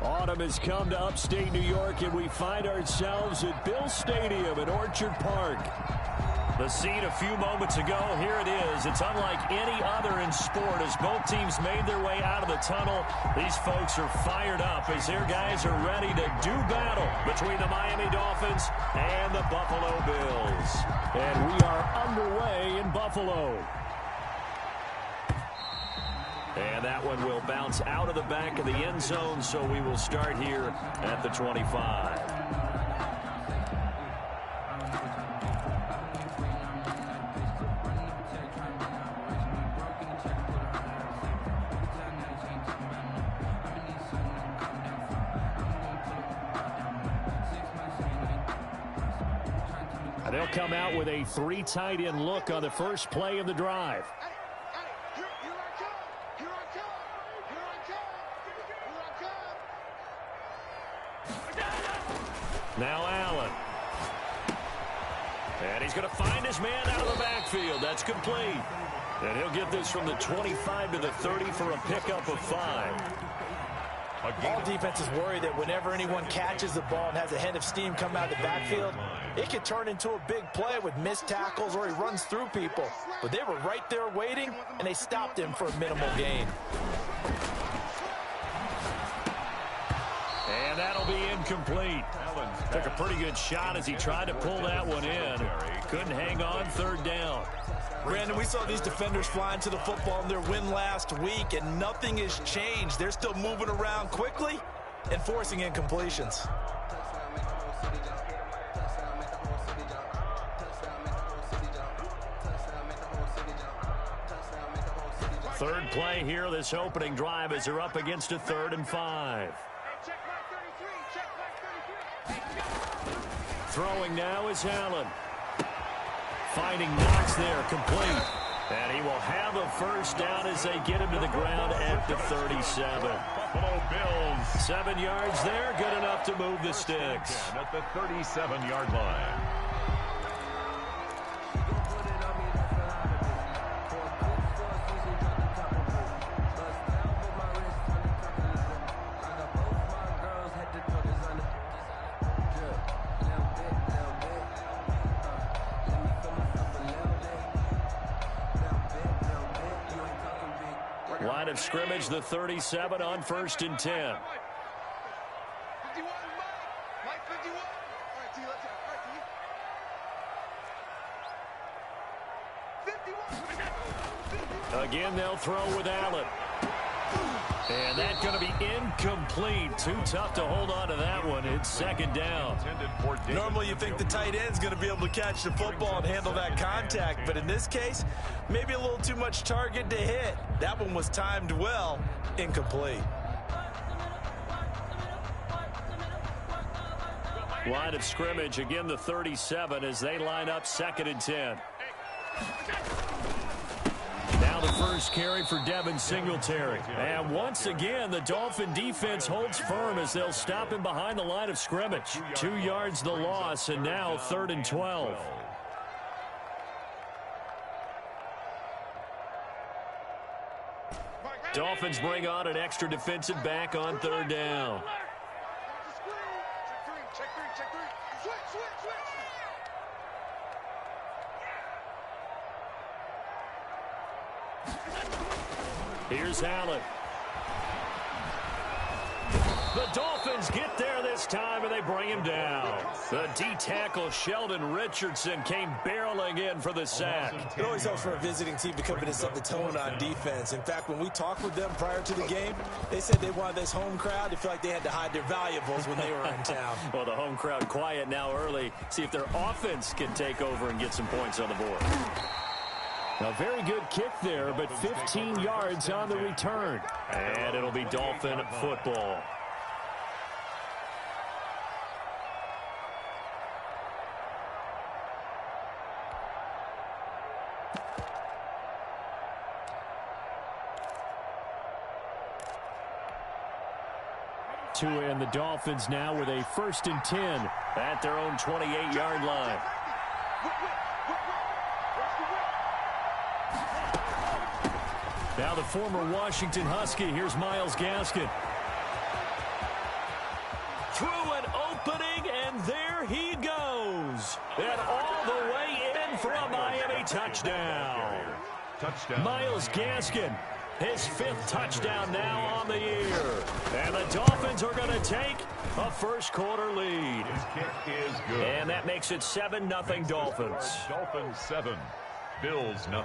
Autumn has come to upstate New York, and we find ourselves at Bill Stadium in Orchard Park. The scene a few moments ago, here it is. It's unlike any other in sport as both teams made their way out of the tunnel. These folks are fired up as their guys are ready to do battle between the Miami Dolphins and the Buffalo Bills. And we are underway in Buffalo. And that one will bounce out of the back of the end zone, so we will start here at the 25. They'll come out with a 3 tight end look on the first play of the drive. Now Allen. And he's going to find his man out of the backfield. That's complete. And he'll get this from the 25 to the 30 for a pickup of 5. All defenses worry that whenever anyone catches the ball and has a head of steam come out of the backfield, it can turn into a big play with missed tackles or he runs through people. But they were right there waiting, and they stopped him for a minimal gain. And that'll be incomplete. Took a pretty good shot as he tried to pull that one in. Couldn't hang on, 3rd down. Brandon, we saw these defenders flying to the football in their win last week, and nothing has changed. They're still moving around quickly and forcing incompletions. Third play here, this opening drive, as they're up against a 3rd and 5. Throwing now is Allen. Finding Knox there, complete. And he will have a first down as they get him to the ground at the 37. Buffalo Bills. 7 yards there, good enough to move the sticks. At the 37-yard line. Line of scrimmage, the 37 on 1st and 10. Again, they'll throw with Allen. And that's going to be incomplete. Too tough to hold on to that one. It's 2nd down. Normally you think the tight end's going to be able to catch the football and handle that contact, but in this case, maybe a little too much target to hit. That one was timed well. Incomplete. Line of scrimmage, again the 37 as they line up 2nd and 10. Now the first carry for Devin Singletary. And once again, the Dolphin defense holds firm as they'll stop him behind the line of scrimmage. 2 yards the loss, and now 3rd and 12. Dolphins bring on an extra defensive back on 3rd down. Here's Allen. The Dolphins get there this time, and they bring him down. The D-tackle Sheldon Richardson came barreling in for the sack. It always helps for a visiting team to come in and set the tone on defense. In fact, when we talked with them prior to the game, they said they wanted this home crowd to feel like they had to hide their valuables when they were in town. Well, the home crowd quiet now early. See if their offense can take over and get some points on the board. A very good kick there, but 15 yards on the return. And it'll be Dolphin football. And the Dolphins now with a 1st and 10 at their own 28-yard line. Now the former Washington Husky. Here's Myles Gaskin. Through an opening, and there he goes. And all the way in for a Miami touchdown. Myles Gaskin. His 5th touchdown now on the year. And the Dolphins are going to take a first-quarter lead. His kick is good. And that makes it 7-0 Dolphins. Dolphins 7, Bills 0.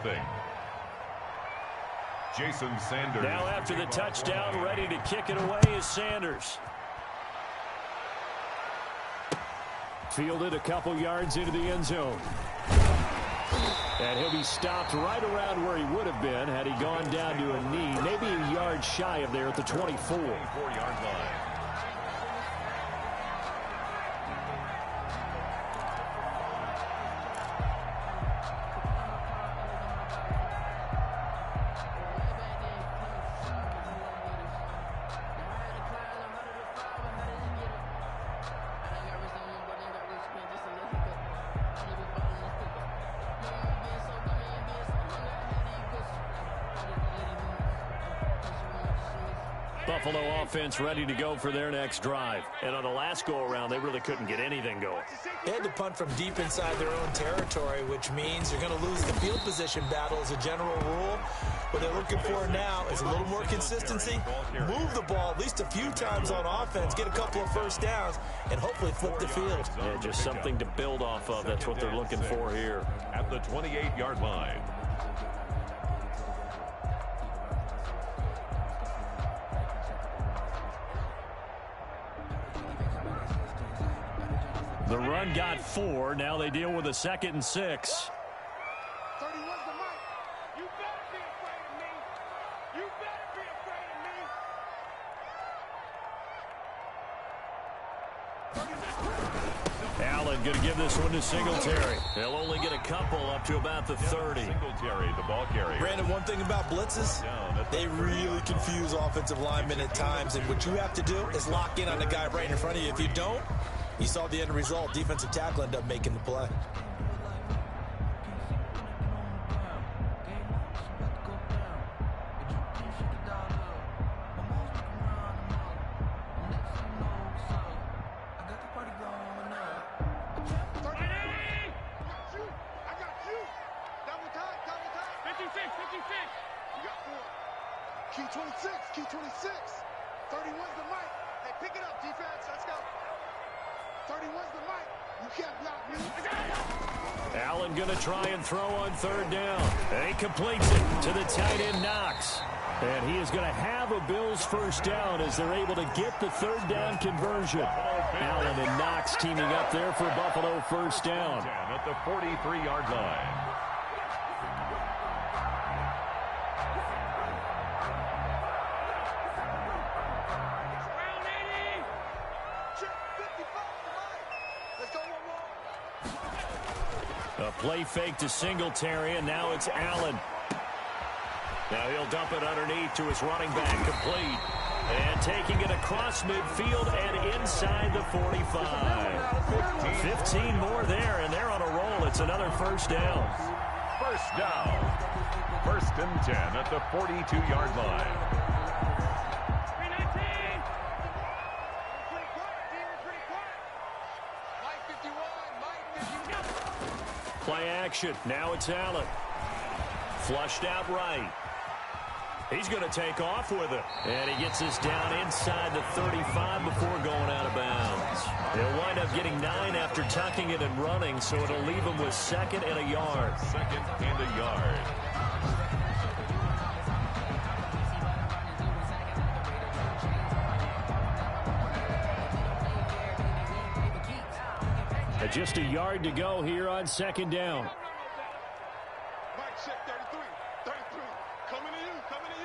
Jason Sanders. Now after the touchdown, ready to kick it away is Sanders. Fielded a couple yards into the end zone. And he'll be stopped right around where he would have been had he gone down to a knee, maybe a yard shy of there at the 24. 24-yard line. Buffalo offense ready to go for their next drive. And on the last go-around, they really couldn't get anything going. They had to punt from deep inside their own territory, which means you're going to lose the field position battle as a general rule. What they're looking for now is a little more consistency, move the ball at least a few times on offense, get a couple of first downs, and hopefully flip the field. Yeah, just something to build off of. That's what they're looking for here. At the 28-yard line. The run got 4. Now they deal with a 2nd and 6. 31's the mic. You better be afraid of me. You better be afraid of me. Allen going to give this one to Singletary. They'll only get a couple up to about the 30. Singletary, the ball carrier. Brandon, one thing about blitzes, they really confuse offensive linemen at times, and what you have to do is lock in on the guy right in front of you. If you don't, you saw the end result. Defensive tackle ended up making the play. Key 26, key 26. 31's the mic. Hey, pick it up, defense. Let's go. 31's the mic. You can't block me. Allen going to try and throw on 3rd down. And he completes it to the tight end, Knox. And he is going to have a Bills first down as they're able to get the 3rd down conversion. Allen and Knox teaming up there for Buffalo first down. At the 43-yard line. A play fake to Singletary, and now it's Allen. Now he'll dump it underneath to his running back, complete. And taking it across midfield and inside the 45. 15 more there, and they're on a roll. It's another first down. First down. 1st and 10 at the 42-yard line. Play action. Now it's Allen. Flushed out right. He's going to take off with it. And he gets this down inside the 35 before going out of bounds. They'll wind up getting 9 after tucking it and running, so it'll leave them with 2nd and a yard. 2nd and a yard. Just a yard to go here on 2nd down. Mike, check 33. 33. Coming to you. Coming to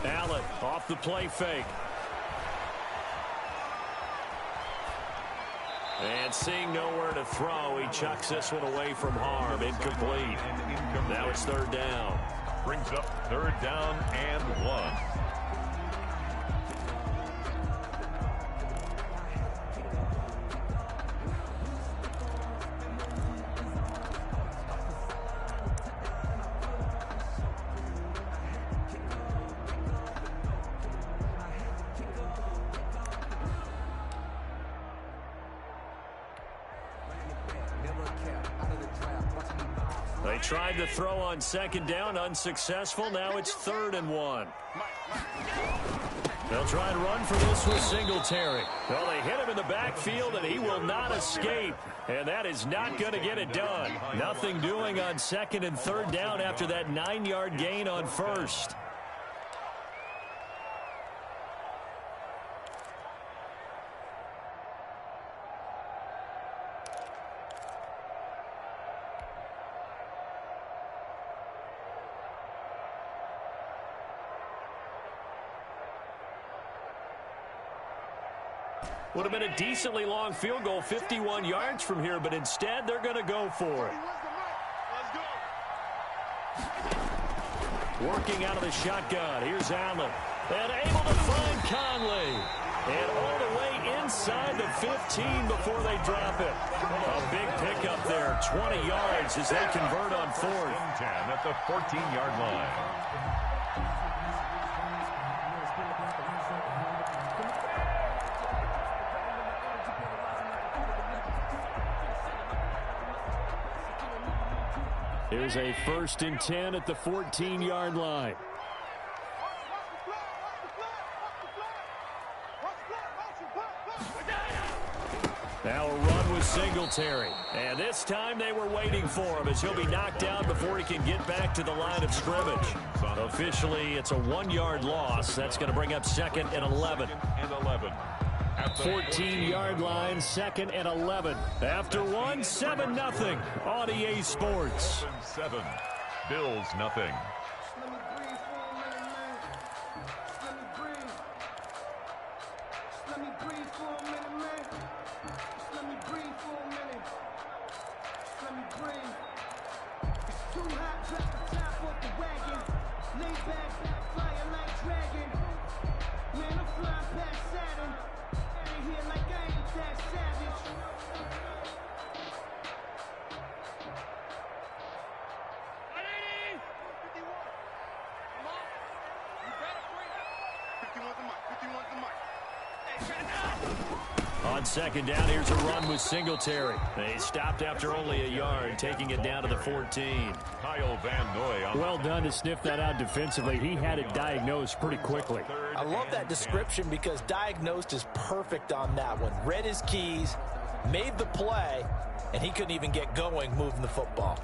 you. Allen off the play fake. And seeing nowhere to throw, he chucks this one away from harm. Incomplete. Now it's third down. Brings up third down and 1. They tried to throw on second down, unsuccessful. Now it's 3rd and 1. They'll try and run for this with Singletary. Well, they hit him in the backfield, and he will not escape. And that is not going to get it done. Nothing doing on 2nd and 3rd down after that 9-yard gain on 1st. Would have been a decently long field goal, 51 yards from here, but instead they're going to go for it. Working out of the shotgun. Here's Allen. And able to find Conley. And all the way inside the 15 before they drop it. A big pickup there, 20 yards as they convert on 4th. 10 at the 14-yard line. Here's a 1st and 10 at the 14-yard line. Now a run with Singletary. And this time they were waiting for him as he'll be knocked down before he can get back to the line of scrimmage. Officially, it's a 1-yard loss. That's going to bring up 2nd and 11. 14-yard line, 2nd and 11. After 1, 7-0 on EA Sports. 7. Bills nothing. On 2nd down, here's a run with Singletary. They stopped after only a yard, taking it down to the 14. Kyle Van Noy. Well done to sniff that out defensively. He had it diagnosed pretty quickly. I love that description because diagnosed is perfect on that one. Read his keys, made the play, and he couldn't even get going moving the football.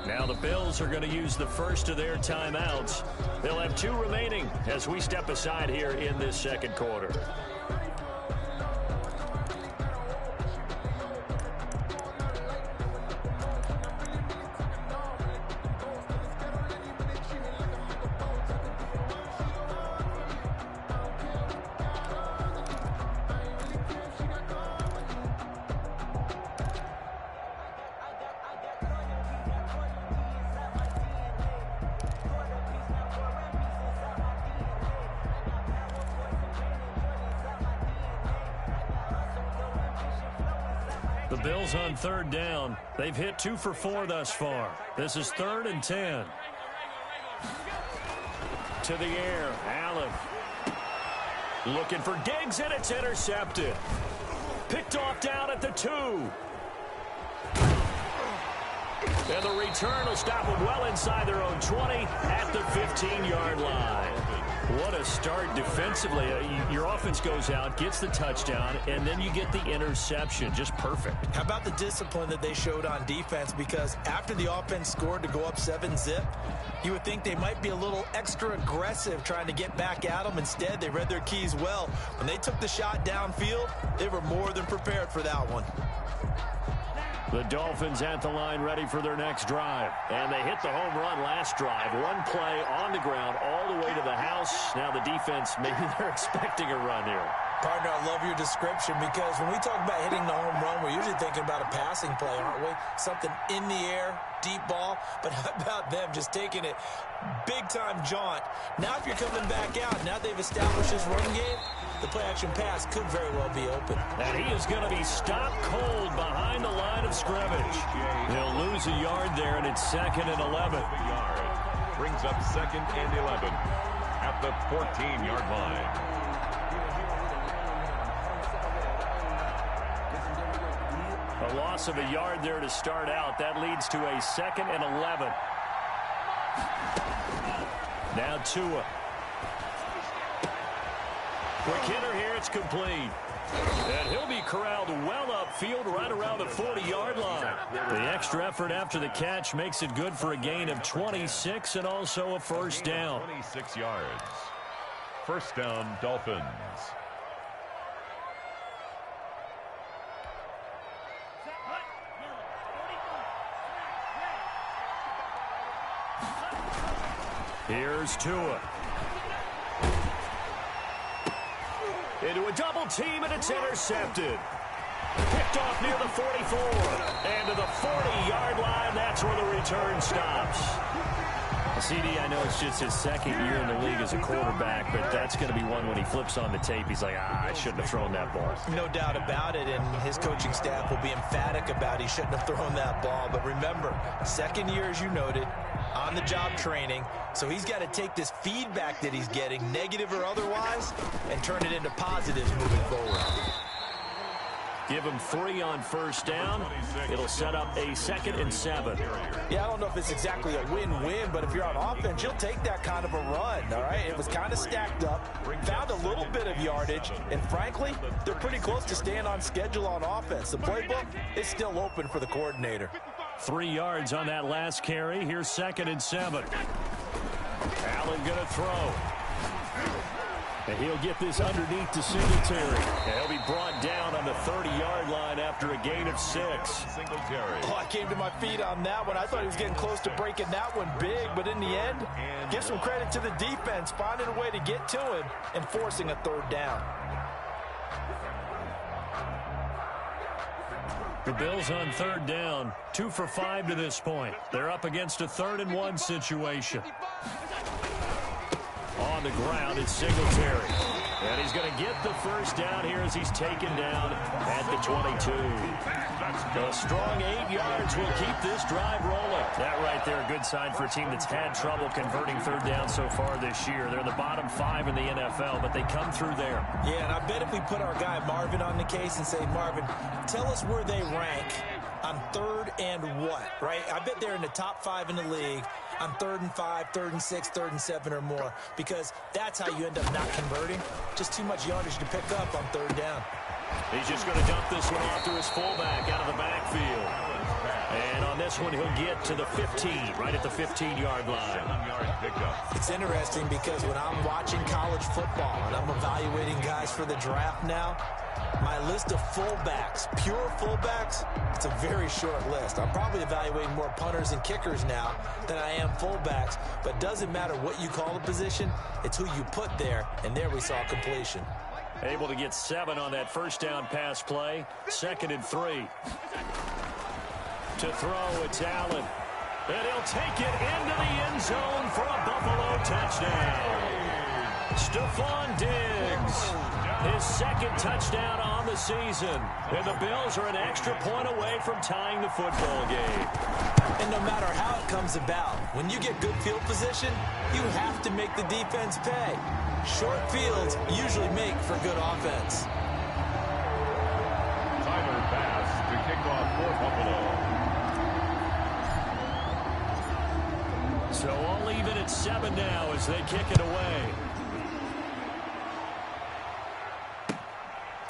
Now the Bills are going to use the first of their timeouts. They'll have 2 remaining as we step aside here in this 2nd quarter. The Bills on 3rd down. They've hit 2 for 4 thus far. This is 3rd and 10. To the air, Allen. Looking for Diggs, and it's intercepted. Picked off down at the 2. And the return will stop them well inside their own 20 at the 15-yard line. What a start defensively. Your offense goes out, gets the touchdown, and then you get the interception. Just perfect. How about the discipline that they showed on defense? Because after the offense scored to go up 7-zip, you would think they might be a little extra aggressive trying to get back at them. Instead, they read their keys well. When they took the shot downfield, they were more than prepared for that one. The Dolphins at the line ready for their next drive. And they hit the home run last drive. One play on the ground all the way to the house. Now the defense, maybe they're expecting a run here. Partner, I love your description because when we talk about hitting the home run, we're usually thinking about a passing play, aren't we? Something in the air, deep ball. But how about them just taking it big-time jaunt? Now if you're coming back out, now they've established this run game, the play-action pass could very well be open. And he is going to be stopped cold behind the line of scrimmage. He'll lose a yard there, and it's 2nd and 11. Brings up 2nd and 11 at the 14-yard line. A loss of a yard there to start out. That leads to a 2nd and 11. Now Tua. Quick hitter here. It's complete. And he'll be corralled well upfield right around the 40-yard line. The extra effort after the catch makes it good for a gain of 26 and also a first down. 26 yards. First down, Dolphins. Here's Tua. Into a double team, and it's intercepted. Picked off near the 44. And to the 40-yard line, that's where the return stops. CD, I know it's just his 2nd year in the league as a quarterback, but that's going to be one when he flips on the tape. He's like, I shouldn't have thrown that ball. No doubt about it, and his coaching staff will be emphatic about he shouldn't have thrown that ball. But remember, 2nd year, as you noted, on-the-job training, so he's got to take this feedback that he's getting, negative or otherwise, and turn it into positives moving forward. Give him 3 on first down. It'll set up a 2nd and 7. Yeah, I don't know if it's exactly a win-win, but if you're on offense, you'll take that kind of a run, all right? It was kind of stacked up, found a little bit of yardage, and frankly, they're pretty close to staying on schedule on offense. The playbook is still open for the coordinator. 3 yards on that last carry. Here's 2nd and 7. Allen going to throw. And he'll get this underneath to Singletary. And he'll be brought down on the 30-yard line after a gain of 6. Singletary. Oh, I came to my feet on that one. I thought he was getting close to breaking that one big, but in the end, give some credit to the defense, finding a way to get to him and forcing a 3rd down. The Bills on 3rd down, 2 for 5 to this point. They're up against a 3rd and 1 situation. On the ground, it's Singletary. And he's going to get the first down here as he's taken down at the 22. A strong 8 yards will keep this drive rolling. That right there, a good sign for a team that's had trouble converting 3rd down so far this year. They're the bottom 5 in the NFL, but they come through there. Yeah, and I bet if we put our guy Marvin on the case and say, Marvin, tell us where they rank on 3rd and what, right? I bet they're in the top 5 in the league on 3rd and 5, 3rd and 6, 3rd and 7 or more, because that's how you end up not converting. Just too much yardage to pick up on 3rd down. He's just going to dump this one off to his fullback out of the backfield. And on this one, he'll get to the 15, right at the 15-yard line. It's interesting because when I'm watching college football and I'm evaluating guys for the draft now, my list of fullbacks, pure fullbacks, it's a very short list. I'm probably evaluating more punters and kickers now than I am fullbacks, but it doesn't matter what you call the position, it's who you put there, and there we saw completion. Able to get 7 on that first down pass play. 2nd and 3. To throw, it's Allen. And he'll take it into the end zone for a Buffalo touchdown. Stephon Diggs, his 2nd touchdown on the season. And the Bills are an extra point away from tying the football game. And no matter how it comes about, when you get good field position, you have to make the defense pay. Short fields usually make for good offense. Tyler Bass to kick off for Buffalo. So all even at 7 now as they kick it away.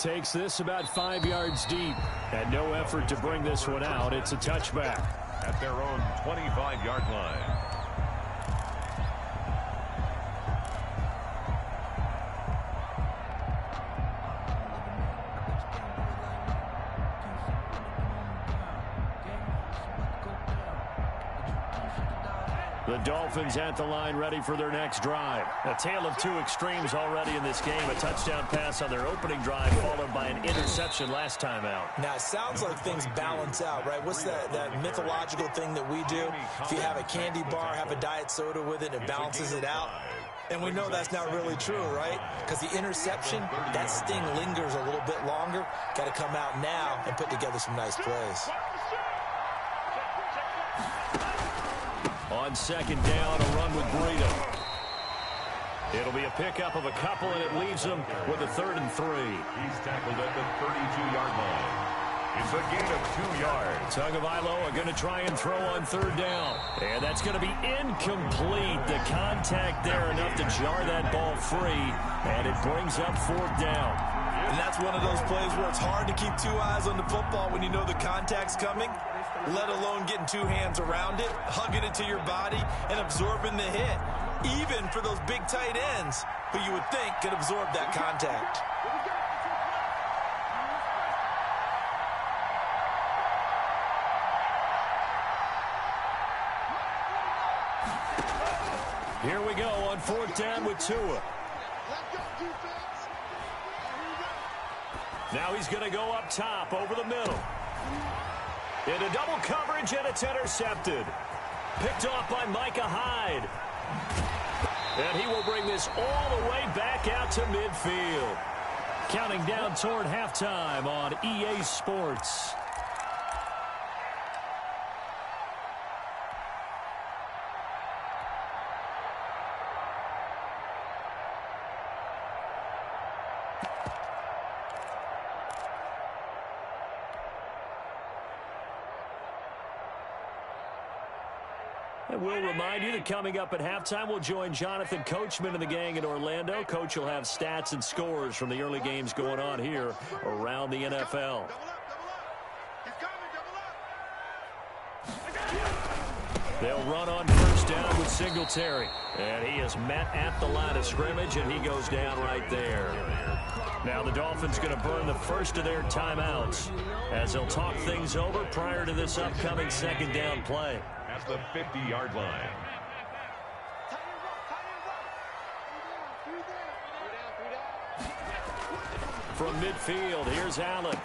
Takes this about 5 yards deep. And no effort to bring this one out. It's a touchback. At their own 25-yard line. The Dolphins at the line, ready for their next drive. A tale of two extremes already in this game. A touchdown pass on their opening drive, followed by an interception last time out. Now, it sounds like things balance out, right? What's that mythological thing that we do? If you have a candy bar, have a diet soda with it, it balances it out. And we know that's not really true, right? Because the interception, that sting lingers a little bit longer. Got to come out now and put together some nice plays. On second down, a run with Breida. It'll be a pickup of a couple, and it leaves them with a 3rd and 3. He's tackled at the 32-yard line. It's a gain of 2 yards. Tagovailoa going to try and throw on 3rd down. And that's going to be incomplete. The contact there enough to jar that ball free, and it brings up 4th down. And that's one of those plays where it's hard to keep 2 eyes on the football when you know the contact's coming, let alone getting 2 hands around it, hugging it to your body, and absorbing the hit, even for those big tight ends who you would think could absorb that contact. Here we go on 4th down with Tua. Now he's going to go up top over the middle. Into double coverage, and it's intercepted. Picked off by Micah Hyde. And he will bring this all the way back out to midfield. Counting down toward halftime on EA Sports. And we'll remind you that coming up at halftime, we'll join Jonathan Coachman and the gang in Orlando. Coach will have stats and scores from the early games going on here around the NFL. They'll run on 1st down with Singletary. And he is met at the line of scrimmage, and he goes down right there. Now the Dolphins going to burn the first of their timeouts as they'll talk things over prior to this upcoming 2nd down play. At the 50-yard line. From midfield, here's Allen.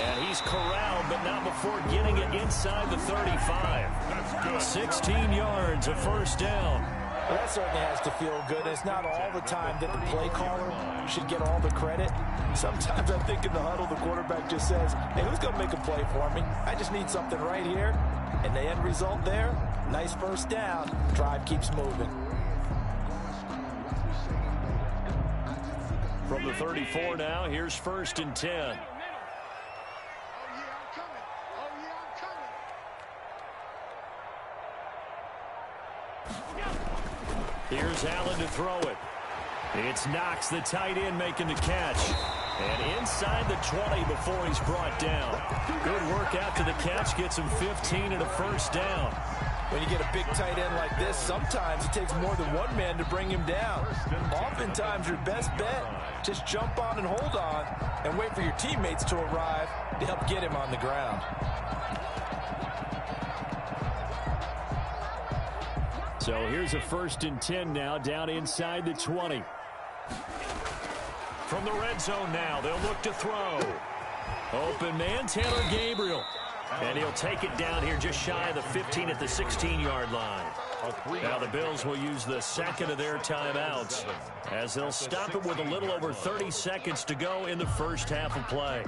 And he's corralled, but not before getting it inside the 35. 16 yards, a 1st down. Well, that certainly has to feel good. It's not all the time that the play caller should get all the credit. Sometimes I think in the huddle, the quarterback just says, hey, who's going to make a play for me? I just need something right here. And the end result there, nice 1st down. Drive keeps moving. From the 34 now, here's 1st and 10. Here's Allen to throw it. It's Knox, the tight end, making the catch. And inside the 20 before he's brought down. Good work out to the catch. Gets him 15 and a 1st down. When you get a big tight end like this, sometimes it takes more than one man to bring him down. Oftentimes, your best bet, just jump on and hold on and wait for your teammates to arrive to help get him on the ground. So here's a 1st and 10 now, down inside the 20. From the red zone now, they'll look to throw. Open man, Taylor Gabriel. And he'll take it down here just shy of the 15 at the 16-yard line. Now the Bills will use the 2nd of their timeouts as they'll stop it with a little over 30 seconds to go in the 1st half of play.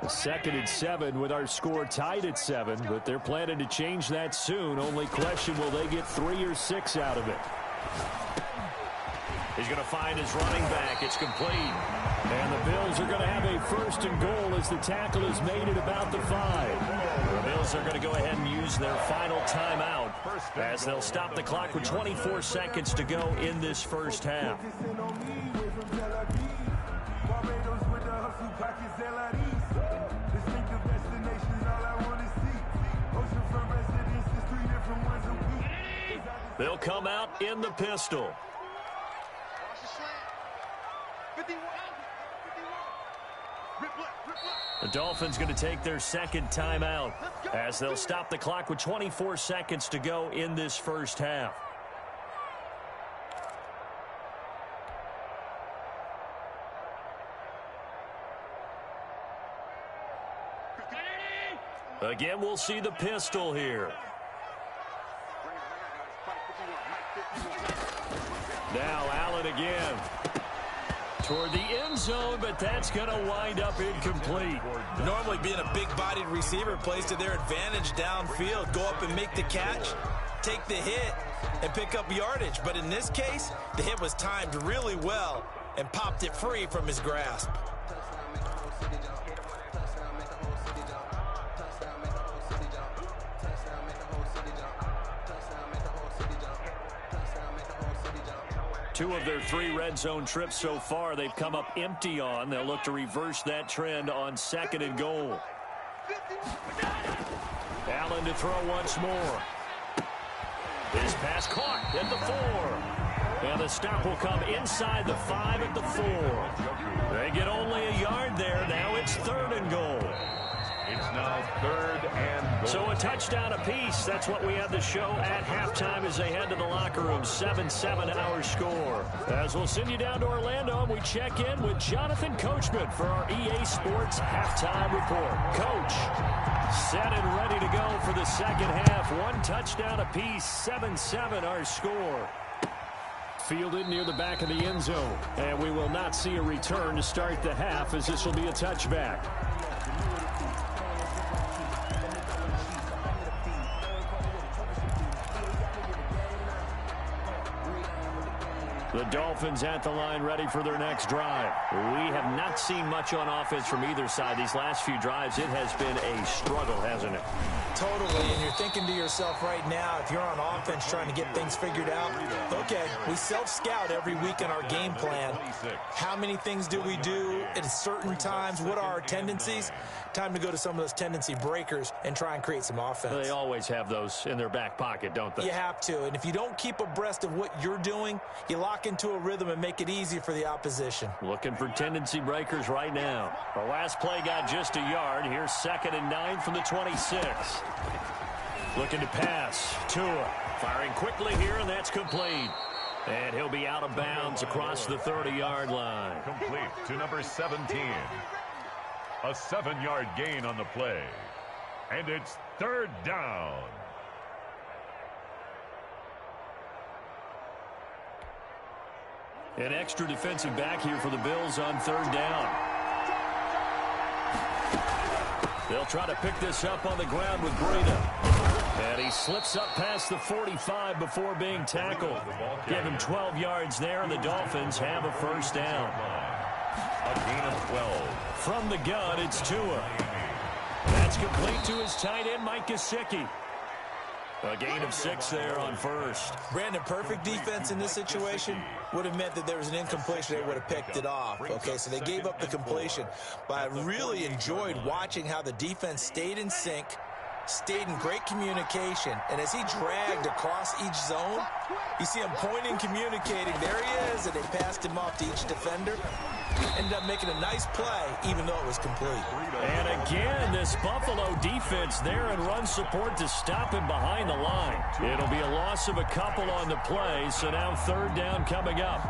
2nd and 7 with our score tied at 7, but they're planning to change that soon. Only question, will they get 3 or 6 out of it? He's going to find his running back. It's complete. And the Bills are going to have a 1st and goal as the tackle is made at about the 5. The Bills are going to go ahead and use their final timeout as they'll stop the clock with 24 seconds to go in this first half. They'll come out in the pistol. The Dolphins going to take their 2nd timeout as they'll stop the clock with 24 seconds to go in this first half. Again, we'll see the pistol here. Now Allen again. Toward the end zone, but that's going to wind up incomplete. Normally being a big-bodied receiver plays to their advantage downfield. Go up and make the catch, take the hit, and pick up yardage. But in this case, the hit was timed really well and popped it free from his grasp. Two of their 3 red zone trips so far, they've come up empty on. They'll look to reverse that trend on 2nd and goal. Allen to throw once more. This pass caught at the 4. And the stop will come inside the 5 at the 4. They get only a yard there. Now it's 3rd and goal. It's now 3rd and goal. So a touchdown apiece. That's what we have to show at halftime as they head to the locker room. 7-7 our score. As we'll send you down to Orlando, we check in with Jonathan Coachman for our EA Sports halftime report. Coach, set and ready to go for the 2nd half. 1 touchdown apiece. 7-7 our score. Fielded near the back of the end zone. And we will not see a return to start the half as this will be a touchback. The Dolphins at the line ready for their next drive. We have not seen much on offense from either side. These last few drives, it has been a struggle, hasn't it? Totally, and you're thinking to yourself right now, if you're on offense trying to get things figured out, okay, we self-scout every week in our game plan. How many things do we do at certain times? What are our tendencies? Time to go to some of those tendency breakers and try and create some offense. They always have those in their back pocket, don't they? You have to, and if you don't keep abreast of what you're doing, you lock into a rhythm and make it easy for the opposition. Looking for tendency breakers right now. The last play got just a yard. Here's 2nd and 9 from the 26. Looking to pass. Tua firing quickly here, and that's complete. And he'll be out of bounds across the 30-yard line. Complete to number 17. A 7-yard gain on the play. And it's 3rd down. An extra defensive back here for the Bills on 3rd down. They'll try to pick this up on the ground with Breida. And he slips up past the 45 before being tackled. Give him 12 yards there, and the Dolphins have a 1st down. A gain of 12. From the gun, it's Tua. That's complete to his tight end, Mike Gesicki. A gain of 6 there on 1st. Brandon, perfect defense in this situation would have meant that there was an incompletion. They would have picked it off. Okay, so they gave up the completion. But I really enjoyed watching how the defense stayed in sync, stayed in great communication, and as he dragged across each zone, you see him pointing, communicating. There he is, and they passed him off to each defender. Ended up making a nice play, even though it was complete. And again, this Buffalo defense there in run support to stop him behind the line. It'll be a loss of a couple on the play, so now 3rd down coming up.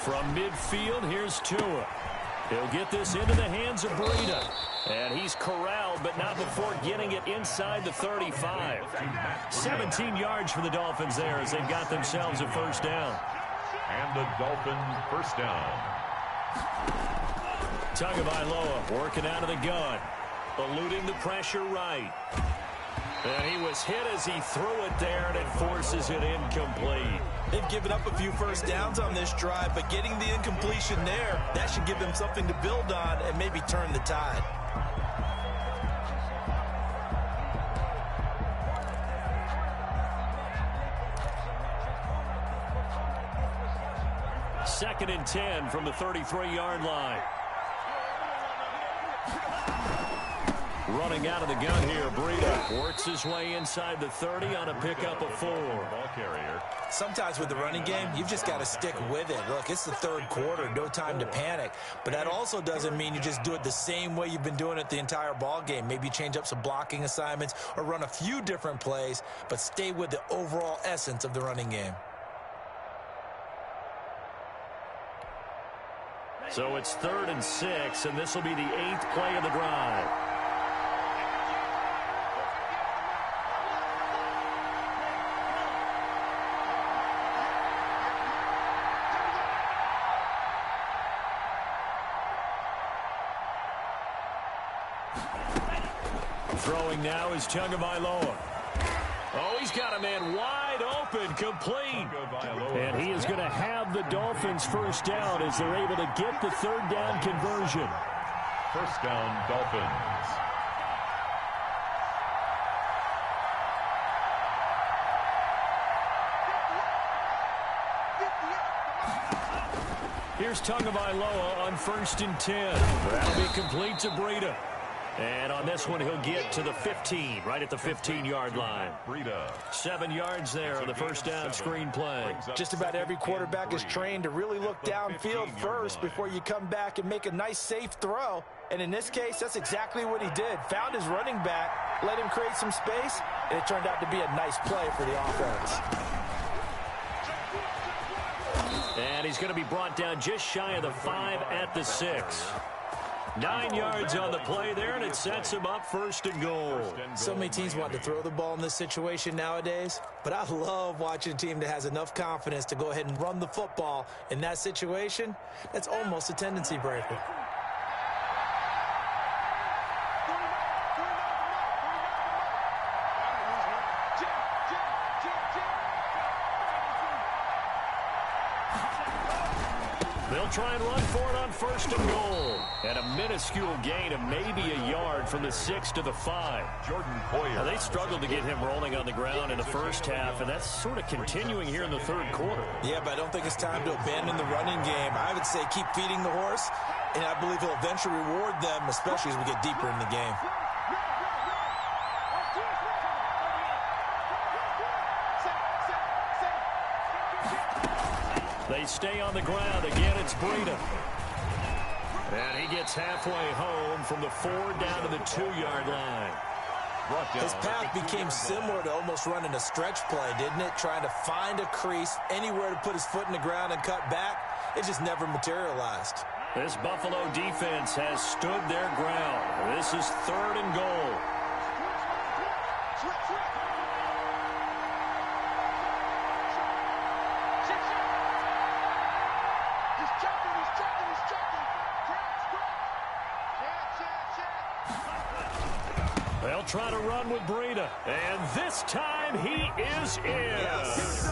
From midfield, here's Tua. He'll get this into the hands of Breida. And he's corralled, but not before getting it inside the 35. 17 yards for the Dolphins there as they've got themselves a first down. And the Dolphins first down. Tagovailoa working out of the gun. Eluding the pressure right. And he was hit as he threw it there, and it forces it incomplete. They've given up a few first downs on this drive, but getting the incompletion there, that should give them something to build on and maybe turn the tide. Second and 10 from the 33-yard line. Running out of the gun here, Breida works his way inside the 30 on a pickup of 4. Ball carrier. Sometimes with the running game, you've just got to stick with it. Look, it's the third quarter, no time to panic. But that also doesn't mean you just do it the same way you've been doing it the entire ball game. Maybe change up some blocking assignments or run a few different plays, but stay with the overall essence of the running game. So it's 3rd and 6, and this will be the 8th play of the drive. Throwing now is Tagovailoa. Oh, he's got a man wide open, complete. And he is going to have the Dolphins first down as they're able to get the third down conversion. First down, Dolphins. Here's Tagovailoa on 1st and 10. That'll be complete to Breida. And on this one, he'll get to the 15, right at the 15-yard line. 7 yards there on the first down screen play. Just about every quarterback is trained to really look downfield first before you come back and make a nice, safe throw. And in this case, that's exactly what he did. Found his running back, let him create some space, and it turned out to be a nice play for the offense. And he's going to be brought down just shy of the 5 at the 6. 9 yards on the play there, and it sets him up 1st and goal. So many teams want to throw the ball in this situation nowadays, but I love watching a team that has enough confidence to go ahead and run the football. In that situation, that's almost a tendency breaker. They'll try and run for it on 1st and goal. And a minuscule gain of maybe a yard from the 6 to the 5. Jordan Poyer. Now, they struggled to get him rolling on the ground in the first half, and that's sort of continuing here in the 3rd quarter. Yeah, but I don't think it's time to abandon the running game. I would say keep feeding the horse, and I believe he'll eventually reward them, especially as we get deeper in the game. They stay on the ground. Again, it's Breida. And he gets halfway home from the 4 down to the 2-yard line. His path became similar to almost running a stretch play, didn't it? Trying to find a crease, anywhere to put his foot in the ground and cut back. It just never materialized. This Buffalo defense has stood their ground. This is 3rd and goal. They'll try to run with Breida, and this time he is in. Yes.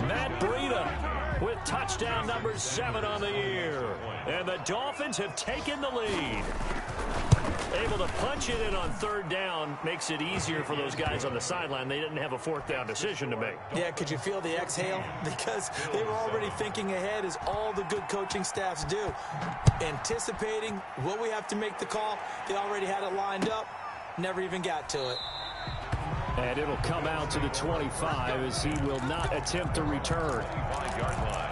Matt Breida with touchdown number 7 on the year. And the Dolphins have taken the lead. Able to punch it in on 3rd down makes it easier for those guys on the sideline. They didn't have a 4th down decision to make. Yeah, could you feel the exhale? Because they were already thinking ahead, as all the good coaching staffs do. Anticipating what we have to make the call. They already had it lined up. Never even got to it. And it'll come out to the 25 as he will not attempt to return. 5-yard line.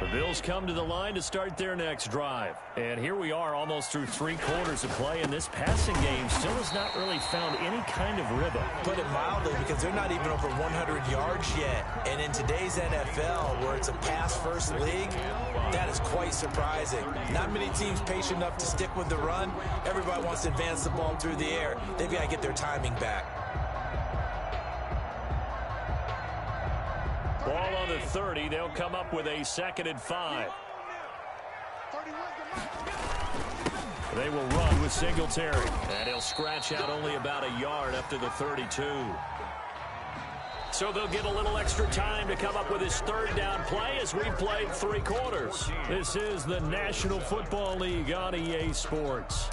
The Bills come to the line to start their next drive. And here we are almost through 3 quarters of play, and this passing game still has not really found any kind of rhythm. Put it mildly, because they're not even over 100 yards yet. And in today's NFL, where it's a pass-first league, that is quite surprising. Not many teams patient enough to stick with the run. Everybody wants to advance the ball through the air. They've got to get their timing back. Ball on the 30. They'll come up with a 2nd and 5. They will run with Singletary. And he'll scratch out only about a yard up to the 32. So they'll get a little extra time to come up with his 3rd down play as we've played 3 quarters. This is the National Football League on EA Sports.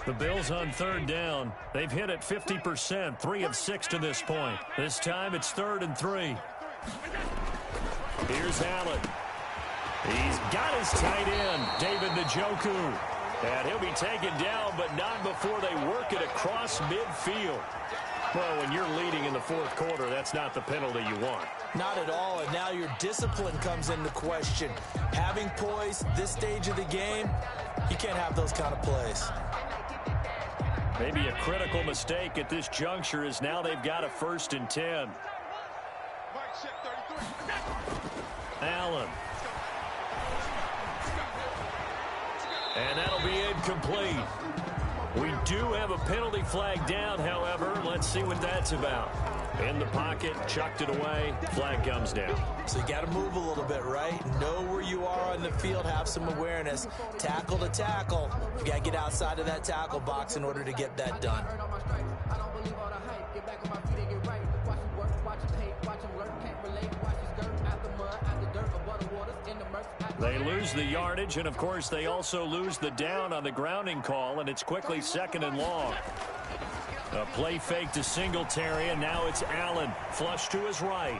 The Bills on 3rd down. They've hit it 50%, 3 of 6 to this point. This time it's 3rd and 3. Here's Allen. He's got his tight end, David Njoku. And he'll be taken down, but not before they work it across midfield. Well, when you're leading in the 4th quarter, that's not the penalty you want. Not at all, and now your discipline comes into question. Having poise this stage of the game, you can't have those kind of plays. Maybe a critical mistake at this juncture is now they've got a 1st and 10. Allen. And that'll be incomplete. We do have a penalty flag down, however. Let's see what that's about. In the pocket, chucked it away, flag comes down. So you got to move a little bit, right? Know where you are on the field, have some awareness. Tackle to tackle. You got to get outside of that tackle box in order to get that done. They lose the yardage, and of course they also lose the down on the grounding call, and it's quickly 2nd and long. A play fake to Singletary, and now it's Allen. Flush to his right.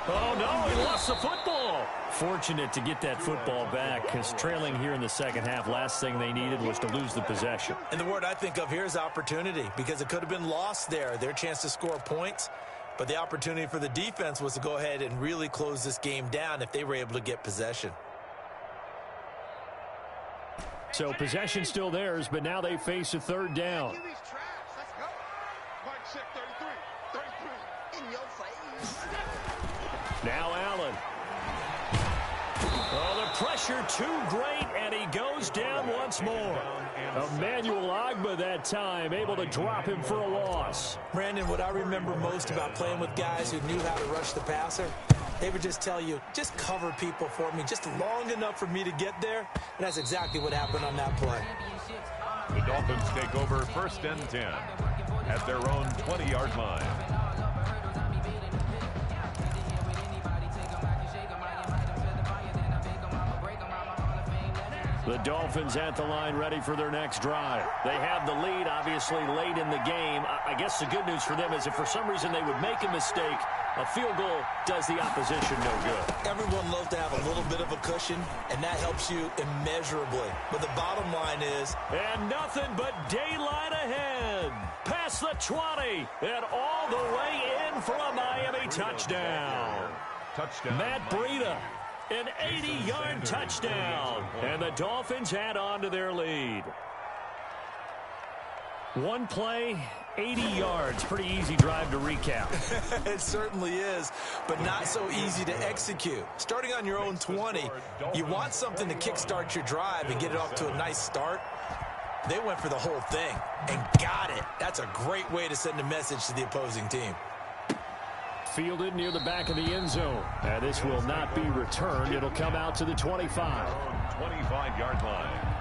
Oh, no, he lost the football. Fortunate to get that football back, because trailing here in the 2nd half, last thing they needed was to lose the possession. And the word I think of here is opportunity, because it could have been lost there. Their chance to score points, but the opportunity for the defense was to go ahead and really close this game down if they were able to get possession. So possession still theirs, but now they face a 3rd down. Now Allen. Oh, the pressure too great, and he goes down once more. Emmanuel Ogbah that time, able to drop him for a loss. Brandon, what I remember most about playing with guys who knew how to rush the passer, they would just tell you, just cover people for me, just long enough for me to get there. And that's exactly what happened on that play. The Dolphins take over 1st and 10 at their own 20-yard line. The Dolphins at the line ready for their next drive. They have the lead, obviously, late in the game. I guess the good news for them is if for some reason they would make a mistake, a field goal does the opposition no good. Everyone loves to have a little bit of a cushion, and that helps you immeasurably. But the bottom line is... And nothing but daylight ahead. Past the 20, and all the way in for a Miami touchdown. Matt Breida. An 80-yard touchdown, and the Dolphins add on to their lead. One play, 80 yards. Pretty easy drive to recap. It certainly is, but not so easy to execute. Starting on your own 20, you want something to kickstart your drive and get it off to a nice start. They went for the whole thing and got it. That's a great way to send a message to the opposing team. Fielded near the back of the end zone. And this will not be returned. It'll come out to the 25. 25-yard line.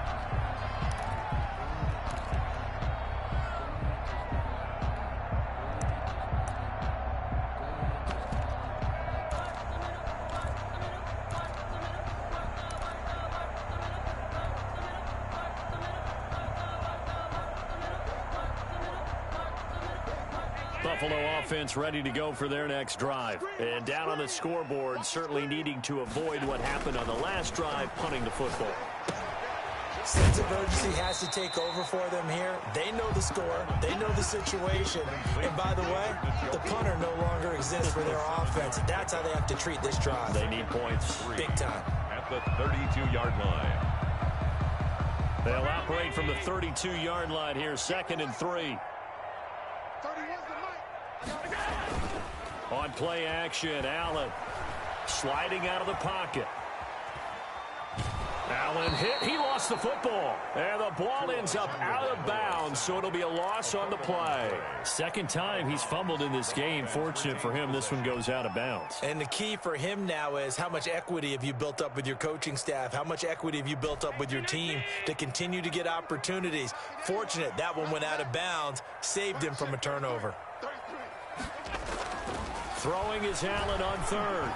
Buffalo offense ready to go for their next drive. And down on the scoreboard, certainly needing to avoid what happened on the last drive, punting the football. Sense of urgency has to take over for them here. They know the score. They know the situation. And by the way, the punter no longer exists for their offense. That's how they have to treat this drive. They need points. Big time. At the 32-yard line. They'll operate from the 32-yard line here, 2nd and 3. On play action, Allen sliding out of the pocket. Allen hit. He lost the football. And the ball ends up out of bounds, so it'll be a loss on the play. Second time he's fumbled in this game. Fortunate for him, this one goes out of bounds. And the key for him now is how much equity have you built up with your coaching staff? How much equity have you built up with your team to continue to get opportunities? Fortunate that one went out of bounds, saved him from a turnover. Throwing is Allen on 3rd.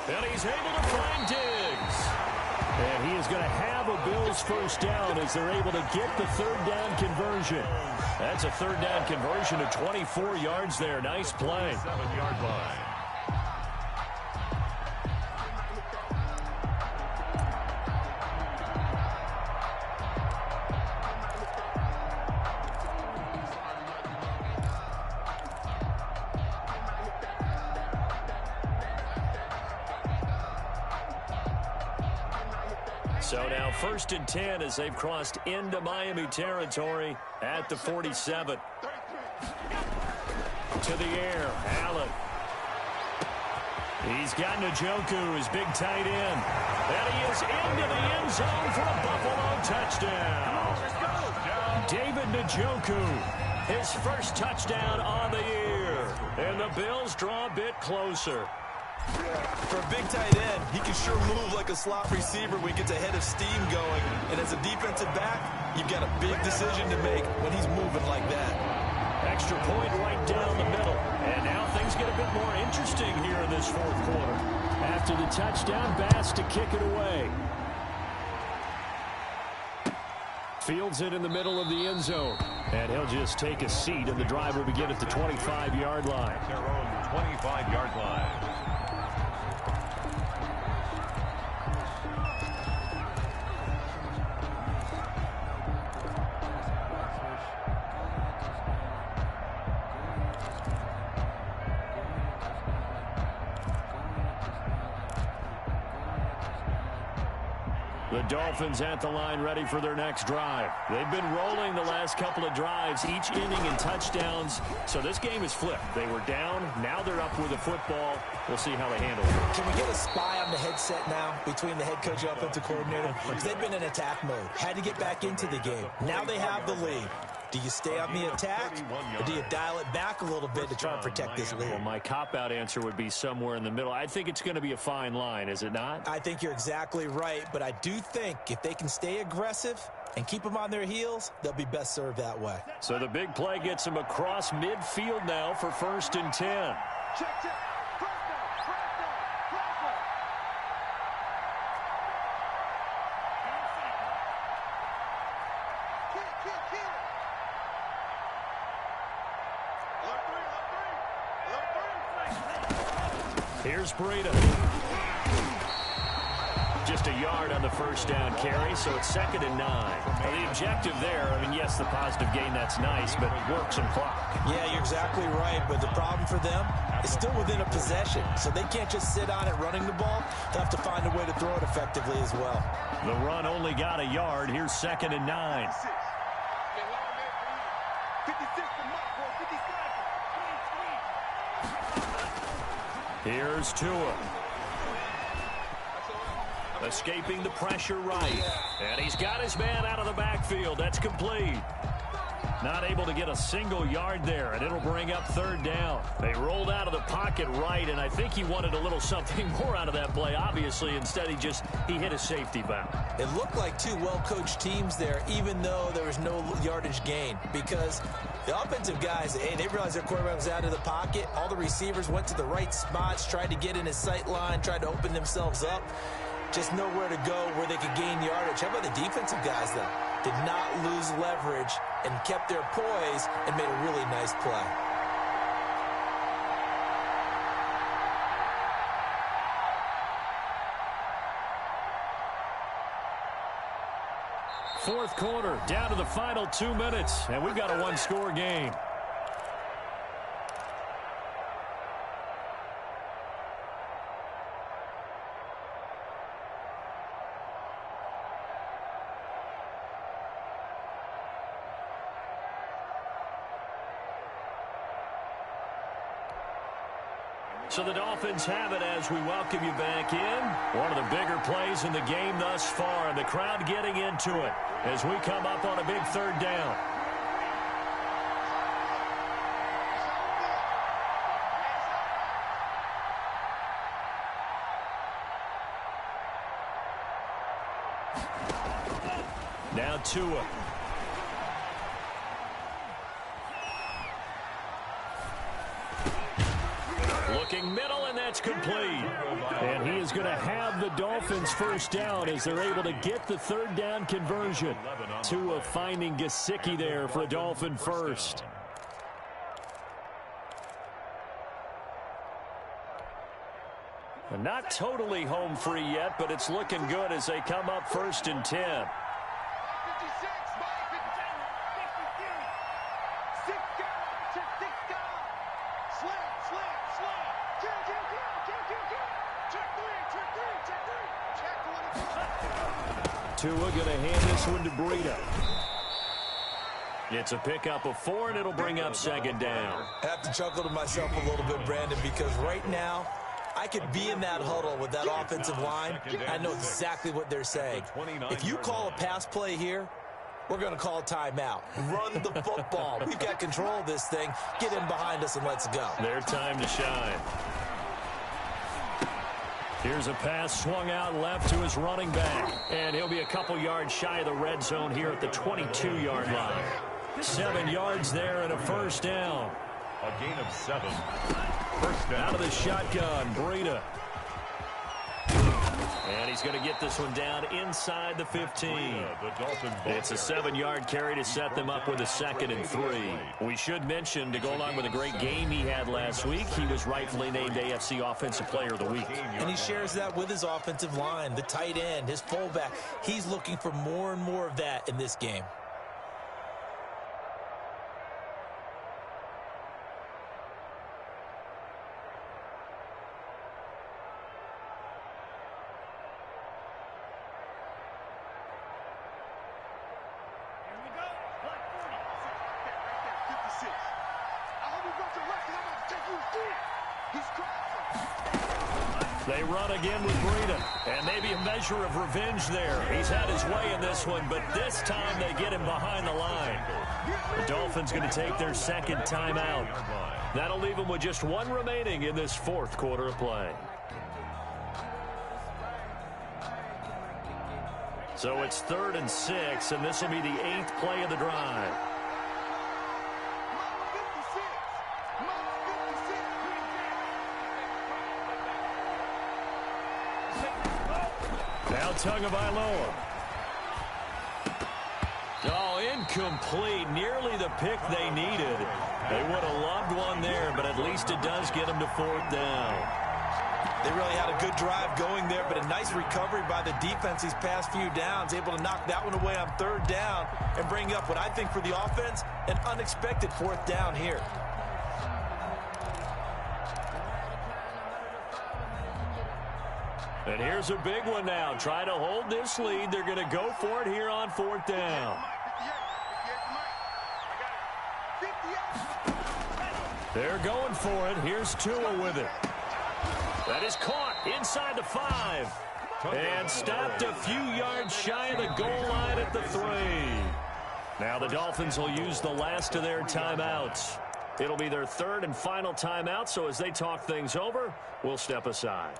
And he's able to find Diggs. And he is going to have a Bills first down as they're able to get the 3rd down conversion. That's a 3rd down conversion of 24 yards there. Nice play. 7-yard line. So now 1st and 10 as they've crossed into Miami territory at the 47. To the air, Allen. He's got Njoku, his big tight end. And he is into the end zone for a Buffalo touchdown. David Njoku, his first touchdown on the year. And the Bills draw a bit closer. For a big tight end, he can sure move like a slot receiver when he gets a head of steam going. And as a defensive back, you've got a big decision to make when he's moving like that. Extra point right down the middle. And now things get a bit more interesting here in this 4th quarter. After the touchdown, Bass to kick it away. Fields it in the middle of the end zone. And he'll just take a seat, and the drive will begin at the 25-yard line. Their own 25-yard line. The Dolphins at the line ready for their next drive. They've been rolling the last couple of drives, each inning in touchdowns. So this game is flipped. They were down. Now they're up with the football. We'll see how they handle it. Can we get a spy on the headset now between the head coach and offensive coordinator? Because they've been in attack mode. Had to get back into the game. Now they have the lead. Do you stay on the attack, or do you dial it back a little bit to try and protect this lead? Well, my cop-out answer would be somewhere in the middle. I think it's going to be a fine line, is it not? I think you're exactly right, but I do think if they can stay aggressive and keep them on their heels, they'll be best served that way. So the big play gets them across midfield now for 1st and 10. Check, check. Here's Breida. Just a yard on the first down carry, so it's 2nd and 9. Now the objective there, I mean, yes, the positive gain, that's nice, but work some clock. Yeah, you're exactly right, but the problem for them is still within a possession, so they can't just sit on it running the ball. They'll have to find a way to throw it effectively as well. The run only got a yard. Here's 2nd and 9. Here's Tua. Escaping the pressure right. And he's got his man out of the backfield. That's complete. Not able to get a single yard there, and it'll bring up 3rd down. They rolled out of the pocket right, and I think he wanted a little something more out of that play, obviously. Instead, he hit a safety valve. It looked like two well-coached teams there, even though there was no yardage gain, because the offensive guys, hey, they realized their quarterback was out of the pocket. All the receivers went to the right spots, tried to get in his sight line, tried to open themselves up. Just nowhere to go where they could gain yardage. How about the defensive guys, though? Did not lose leverage and kept their poise and made a really nice play. Fourth quarter, down to the final 2 minutes, and we've got a one-score game. So the Dolphins have it as we welcome you back in. One of the bigger plays in the game thus far, and the crowd getting into it as we come up on a big third down. Now Tua. Looking middle, and that's complete. And he is going to have the Dolphins first down as they're able to get the third down conversion. Tua finding Gesicki there for a Dolphin first. Not totally home free yet, but it's looking good as they come up 1st and 10. Tua going to hand this one to Breida. It's a pickup of 4, and it'll bring up 2nd down. I have to chuckle to myself a little bit, Brandon, because right now I could be in that huddle with that offensive line. I know exactly what they're saying. If you call a pass play here, we're going to call a timeout. Run the football. We've got control of this thing. Get in behind us and let's go. Their time to shine. Here's a pass swung out left to his running back. And he'll be a couple yards shy of the red zone here at the 22-yard line. 7 yards there and a first down. A gain of 7. First down. Out of the shotgun, Breida. And he's going to get this one down inside the 15. It's a 7-yard carry to set them up with a 2nd and 3. We should mention, to go along with a great game he had last week, he was rightfully named AFC Offensive Player of the Week. And he shares that with his offensive line, the tight end, his fullback. He's looking for more and more of that in this game. They run again with Breida, and maybe a measure of revenge there. He's had his way in this one, but this time they get him behind the line. The Dolphins going to take their 2nd timeout. That'll leave them with just 1 remaining in this 4th quarter of play. So it's 3rd and 6, and this will be the 8th play of the drive. Now Tagovailoa. Oh, incomplete. Nearly the pick they needed. They would have loved one there, but at least it does get them to 4th down. They really had a good drive going there, but a nice recovery by the defense these past few downs, able to knock that one away on 3rd down and bring up what I think for the offense, an unexpected 4th down here. And here's a big one now. Try to hold this lead. They're going to go for it here on 4th down. They're going for it. Here's Tua with it. That is caught inside the 5. And stopped a few yards shy of the goal line at the 3. Now the Dolphins will use the last of their timeouts. It'll be their 3rd and final timeout, so as they talk things over, we'll step aside.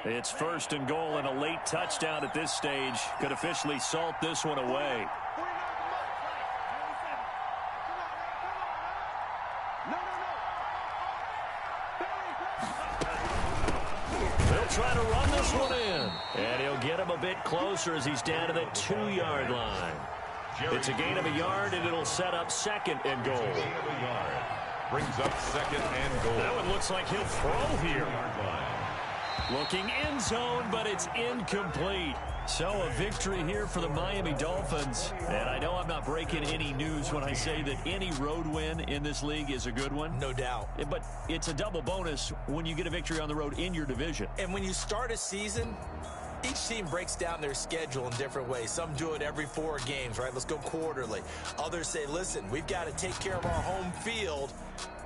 It's 1st and goal, and a late touchdown at this stage could officially salt this one away. They'll try to run this one in, and he'll get him a bit closer as he's down to the 2-yard line. It's a gain of a yard, and it'll set up second and goal. Brings up second and goal. That one looks like he'll throw here. Looking end zone, but it's incomplete. So a victory here for the Miami Dolphins. And I know I'm not breaking any news when I say that any road win in this league is a good one. No doubt. But it's a double bonus when you get a victory on the road in your division. And when you start a season, each team breaks down their schedule in different ways. Some do it every 4 games, right? Let's go quarterly. Others say, listen, we've got to take care of our home field.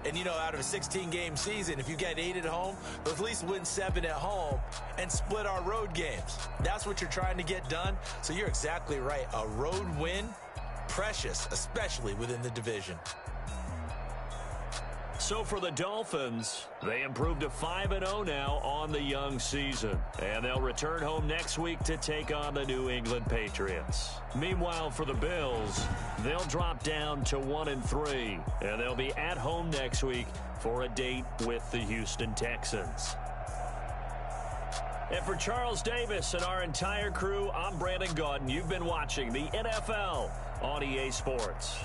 And, you know, out of a 16-game season, if you get 8 at home, let's at least win 7 at home and split our road games. That's what you're trying to get done. So you're exactly right. A road win, precious, especially within the division. So for the Dolphins, they improved to 5-0 now on the young season. And they'll return home next week to take on the New England Patriots. Meanwhile, for the Bills, they'll drop down to 1-3. And they'll be at home next week for a date with the Houston Texans. And for Charles Davis and our entire crew, I'm Brandon Gaudin. You've been watching the NFL on EA Sports.